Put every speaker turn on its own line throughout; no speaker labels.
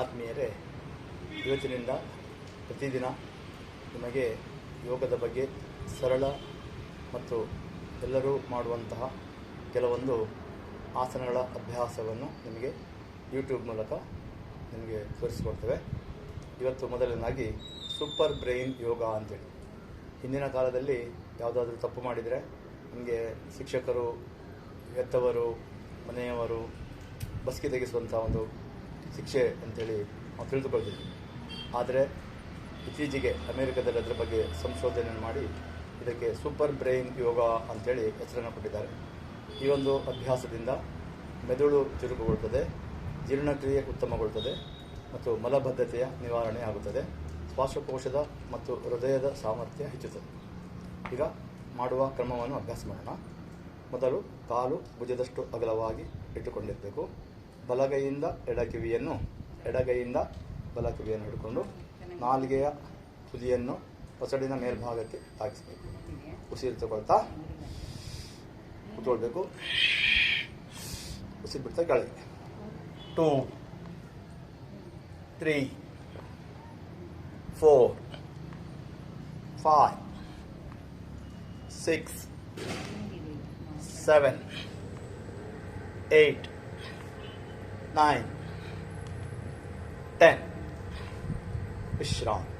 ಆತ್ಮೀಯರೇ, ಇವತ್ತಿನಿಂದ ಪ್ರತಿದಿನ ನಿಮಗೆ ಯೋಗದ ಬಗ್ಗೆ ಸರಳ ಮತ್ತು ಎಲ್ಲರೂ ಮಾಡುವಂತಹ ಕೆಲವೊಂದು ಆಸನಗಳ ಅಭ್ಯಾಸವನ್ನು ನಿಮಗೆ ಯೂಟ್ಯೂಬ್ ಮೂಲಕ ನಿಮಗೆ ತೋರಿಸಿಕೊಡ್ತೇವೆ. ಇವತ್ತು ಮೊದಲನೇದಾಗಿ ಸೂಪರ್ ಬ್ರೈನ್ ಯೋಗ ಅಂತೇಳಿ. ಹಿಂದಿನ ಕಾಲದಲ್ಲಿ ಯಾವುದಾದ್ರೂ ತಪ್ಪು ಮಾಡಿದರೆ ನಮಗೆ ಶಿಕ್ಷಕರು, ಹೆತ್ತವರು, ಮನೆಯವರು ಬಸ್ಕಿ ತೆಗೆಸುವಂಥ ಒಂದು ಶಿಕ್ಷೆ ಅಂತೇಳಿ ನಾವು ತಿಳಿದುಕೊಳ್ತಿದ್ವಿ. ಆದರೆ ಇತ್ತೀಚೆಗೆ ಅಮೆರಿಕದಲ್ಲಿ ಅದರ ಬಗ್ಗೆ ಸಂಶೋಧನೆ ಮಾಡಿ ಇದಕ್ಕೆ ಸೂಪರ್ ಬ್ರೈನ್ ಯೋಗ ಅಂತೇಳಿ ಹೆಸರನ್ನು ಕೊಟ್ಟಿದ್ದಾರೆ. ಈ ಒಂದು ಅಭ್ಯಾಸದಿಂದ ಮೆದುಳು ಚುರುಕುಗೊಳ್ಳುತ್ತದೆ, ಜೀರ್ಣಕ್ರಿಯೆ ಉತ್ತಮಗೊಳ್ಳುತ್ತದೆ ಮತ್ತು ಮಲಬದ್ಧತೆಯ ನಿವಾರಣೆ ಆಗುತ್ತದೆ. ಶ್ವಾಸಕೋಶದ ಮತ್ತು ಹೃದಯದ ಸಾಮರ್ಥ್ಯ ಹೆಚ್ಚುತ್ತದೆ. ಈಗ ಮಾಡುವ ಕ್ರಮವನ್ನು ಅಭ್ಯಾಸ ಮಾಡೋಣ. ಮೊದಲು ಕಾಲು ಭುಜದಷ್ಟು ಅಗಲವಾಗಿ ಇಟ್ಟುಕೊಂಡಿರಬೇಕು. ಬಲಗೈಯಿಂದ ಎಡಗೈಯಿಂದ ಬಲಕಿವಿಯನ್ನು ಹಿಡ್ಕೊಂಡು ನಾಲಿಗೆಯ ತುದಿಯನ್ನು ಹೊಸಡಿನ ಮೇಲ್ಭಾಗಕ್ಕೆ ತಾಗಿಸಬೇಕು. ಉಸಿರು ತಗೊಳ್ತಾ ಕೂತ್ಕೊಳ್ಬೇಕು. ಉಸಿರು ಬಿಡ್ತಾ ಕೆಳಗೆ. 2, 3, 4, 5, 6, 7, 8, 9, 10. ವಿಶ್ರಾಂತಿ.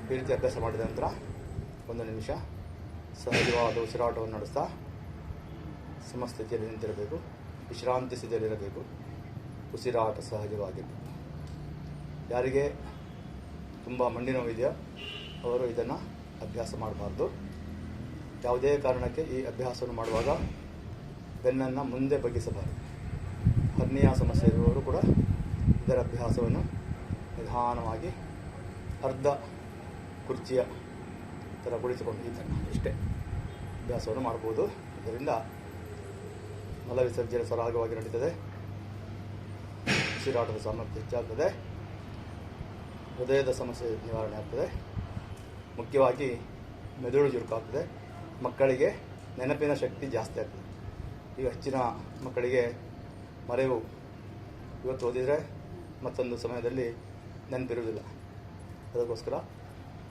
ಈ ರೀತಿ ಅಭ್ಯಾಸ ಮಾಡಿದ ನಂತರ 1 ನಿಮಿಷ ಸಹಜವಾದ ಉಸಿರಾಟವನ್ನು ನಡೆಸ್ತಾ ಸಮಸ್ಥಿತಿಯಲ್ಲಿ ನಿಂತಿರಬೇಕು. ವಿಶ್ರಾಂತಿ ಸ್ಥಿತಿಯಲ್ಲಿರಬೇಕು. ಉಸಿರಾಟ ಸಹಜವಾಗಿರಬೇಕು. ಯಾರಿಗೆ ತುಂಬ ಮಂಡಿ ನೋವಿದೆಯೋ ಅವರು ಇದನ್ನು ಅಭ್ಯಾಸ ಮಾಡಬಾರ್ದು. ಯಾವುದೇ ಕಾರಣಕ್ಕೆ ಈ ಅಭ್ಯಾಸವನ್ನು ಮಾಡುವಾಗ ಬೆನ್ನನ್ನು ಮುಂದೆ ಬಗ್ಗಿಸಬಾರದು. ಹರ್ನಿಯಾ ಸಮಸ್ಯೆ ಇರುವವರು ಕೂಡ ಇದರ ಅಭ್ಯಾಸವನ್ನು ನಿಧಾನವಾಗಿ ಅರ್ಧ ಕುರ್ಚಿಯ ಥರ ಕುಳಿತುಕೊಂಡು ಈ ಥರ ಇಷ್ಟೇ ಅಭ್ಯಾಸವನ್ನು ಮಾಡ್ಬೋದು. ಇದರಿಂದ ಮಲವಿಸರ್ಜನೆ ಸರಾಗವಾಗಿ ನಡೀತದೆ. ಉಸಿರಾಟದ ಸಾಮರ್ಥ್ಯ ಹೆಚ್ಚಾಗ್ತದೆ. ಹೃದಯದ ಸಮಸ್ಯೆ ನಿವಾರಣೆ ಆಗ್ತದೆ. ಮುಖ್ಯವಾಗಿ ಮೆದುಳು ಚುರುಕಾಗ್ತದೆ. ಮಕ್ಕಳಿಗೆ ನೆನಪಿನ ಶಕ್ತಿ ಜಾಸ್ತಿ ಆಗ್ತದೆ. ಈಗ ಹೆಚ್ಚಿನ ಮಕ್ಕಳಿಗೆ ಮರೆವು, ಇವತ್ತು ಓದಿದರೆ ಮತ್ತೊಂದು ಸಮಯದಲ್ಲಿ ನೆನಪಿರುವುದಿಲ್ಲ. ಅದಕ್ಕೋಸ್ಕರ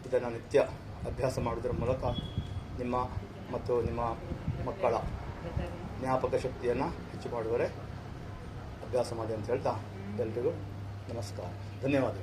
ಇದನ್ನು ನಿತ್ಯ ಅಭ್ಯಾಸ ಮಾಡುವುದರ ಮೂಲಕ ನಿಮ್ಮ ಮತ್ತು ನಿಮ್ಮ ಮಕ್ಕಳ ಜ್ಞಾಪಕ ಶಕ್ತಿಯನ್ನು ಹೆಚ್ಚು ಮಾಡುವರೆ ಅಭ್ಯಾಸ ಮಾಡಿ ಅಂತ ಹೇಳ್ತಾ ಎಲ್ಲರಿಗೂ ನಮಸ್ಕಾರ, ಧನ್ಯವಾದಗಳು.